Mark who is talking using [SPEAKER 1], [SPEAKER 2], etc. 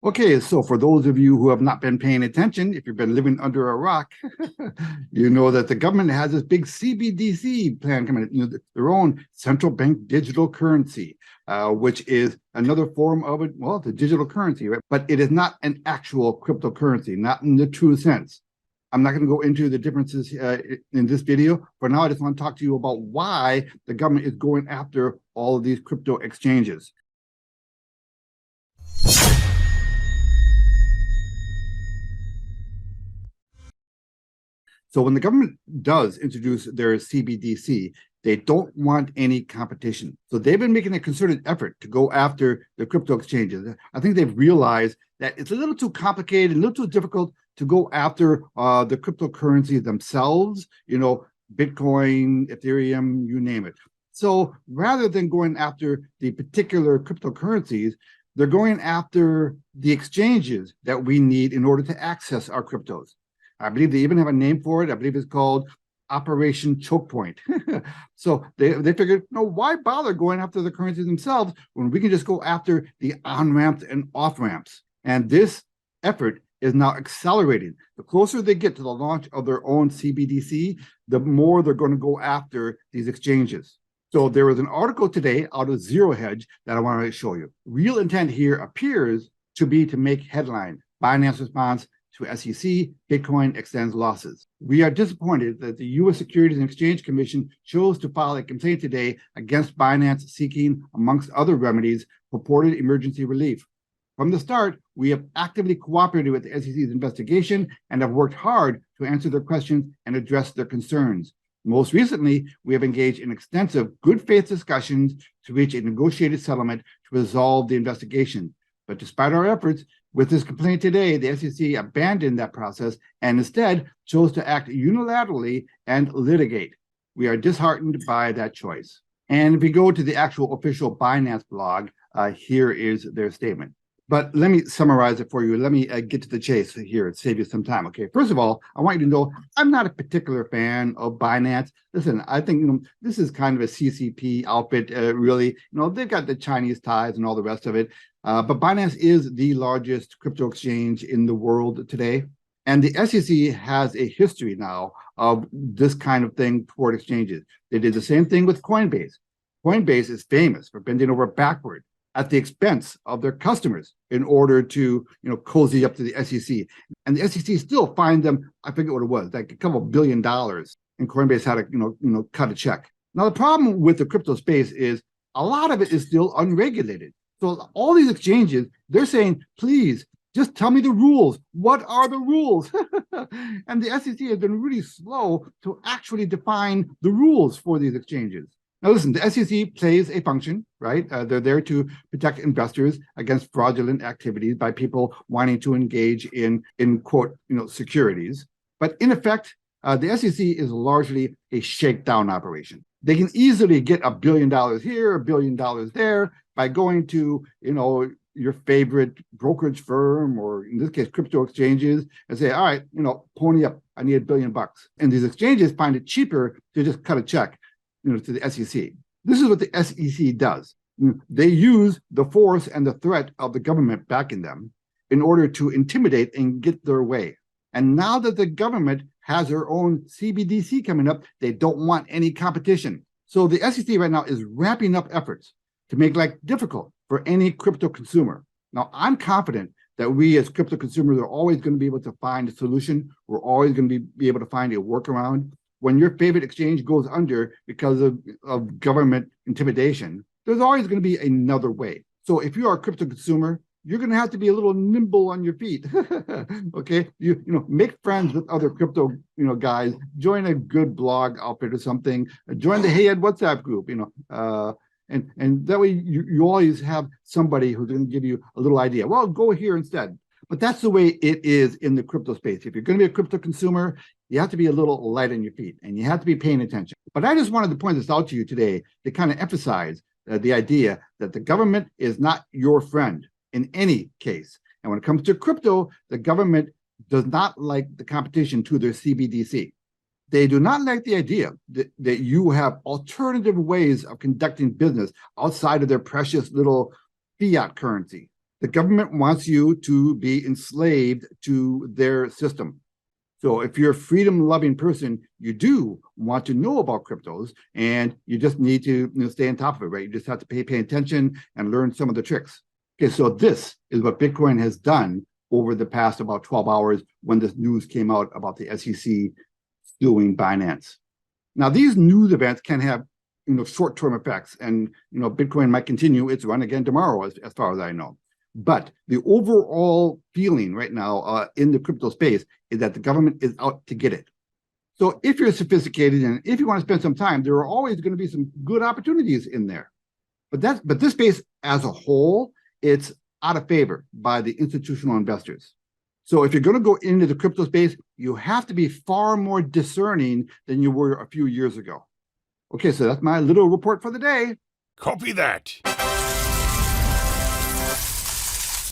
[SPEAKER 1] Okay, so for those of you who have not been paying attention, if you've been living under a rock, you know that the government has this big CBDC plan coming, their own central bank digital currency, which is another form of it. Well, the digital currency, right? But it is not an actual cryptocurrency, not in the true sense. I'm not going to go into the differences in this video. For now, I just want to talk to you about why the government is going after all of these crypto exchanges. So when the government does introduce their CBDC, they don't want any competition. So they've been making a concerted effort to go after the crypto exchanges. I think they've realized that it's a little too complicated, a little too difficult to go after the cryptocurrencies themselves, Bitcoin, Ethereum, you name it. So rather than going after the particular cryptocurrencies, they're going after the exchanges that we need in order to access our cryptos. I believe they even have a name for it. I believe it's called Operation Choke Point. So they figured, why bother going after the currencies themselves when we can just go after the on-ramps and off-ramps? And this effort is now accelerating. The closer they get to the launch of their own CBDC, the more they're going to go after these exchanges. So there was an article today out of Zero Hedge that I wanted to show you. Real intent here appears to be to make headline. Binance response to SEC, Bitcoin extends losses. We are disappointed that the U.S. Securities and Exchange Commission chose to file a complaint today against Binance, seeking, amongst other remedies, purported emergency relief. From the start, we have actively cooperated with the SEC's investigation and have worked hard to answer their questions and address their concerns. Most recently, we have engaged in extensive good faith discussions to reach a negotiated settlement to resolve the investigation. But despite our efforts, with this complaint today, the SEC abandoned that process and instead chose to act unilaterally and litigate. We are disheartened by that choice. And if we go to the actual official Binance blog, here is their statement. But let me summarize it for you. Let me get to the chase here and save you some time. Okay, first of all, I want you to know I'm not a particular fan of Binance. Listen, I think this is kind of a CCP outfit, really. They've got the Chinese ties and all the rest of it. But Binance is the largest crypto exchange in the world today. And the SEC has a history now of this kind of thing toward exchanges. They did the same thing with Coinbase. Coinbase is famous for bending over backward at the expense of their customers in order to, cozy up to the SEC. And the SEC still fined them, I forget what it was, like a couple $1 billion. And Coinbase had to, cut a check. Now, the problem with the crypto space is a lot of it is still unregulated. So all these exchanges, they're saying, please, just tell me the rules. What are the rules? And the SEC has been really slow to actually define the rules for these exchanges. Now, listen, the SEC plays a function, right? They're there to protect investors against fraudulent activities by people wanting to engage in quote, securities. But in effect, the SEC is largely a shakedown operation. They can easily get $1 billion here, $1 billion there by going to, your favorite brokerage firm, or in this case, crypto exchanges, and say, all right, pony up, I need $1 billion. And these exchanges find it cheaper to just cut a check, to the SEC. This is what the SEC does. They use the force and the threat of the government backing them in order to intimidate and get their way. And now that the government has their own CBDC coming up, they don't want any competition. So the SEC right now is ramping up efforts to make life difficult for any crypto consumer. Now, I'm confident that we as crypto consumers are always going to be able to find a solution. We're always going to be able to find a workaround. When your favorite exchange goes under because of government intimidation, there's always going to be another way. So if you are a crypto consumer, you're going to have to be a little nimble on your feet. Okay, make friends with other crypto guys. Join a good blog outfit or something. Join the Hey Ed WhatsApp group. And that way you always have somebody who's going to give you a little idea. Well, go here instead. But that's the way it is in the crypto space. If you're going to be a crypto consumer, you have to be a little light on your feet and you have to be paying attention. But I just wanted to point this out to you today to kind of emphasize the idea that the government is not your friend in any case. And when it comes to crypto, the government does not like the competition to their CBDC. They do not like the idea that you have alternative ways of conducting business outside of their precious little fiat currency. The government wants you to be enslaved to their system. So if you're a freedom-loving person, you do want to know about cryptos, and you just need to stay on top of it, right? You just have to pay attention and learn some of the tricks. Okay, so this is what Bitcoin has done over the past about 12 hours when this news came out about the SEC suing Binance. Now, these news events can have short-term effects, and Bitcoin might continue its run again tomorrow, as far as I know. But the overall feeling right now in the crypto space is that the government is out to get it. So if you're sophisticated and if you want to spend some time, there are always going to be some good opportunities in there. But this space as a whole, it's out of favor by the institutional investors. So if you're going to go into the crypto space, you have to be far more discerning than you were a few years ago. Okay, so that's my little report for the day.
[SPEAKER 2] Copy that.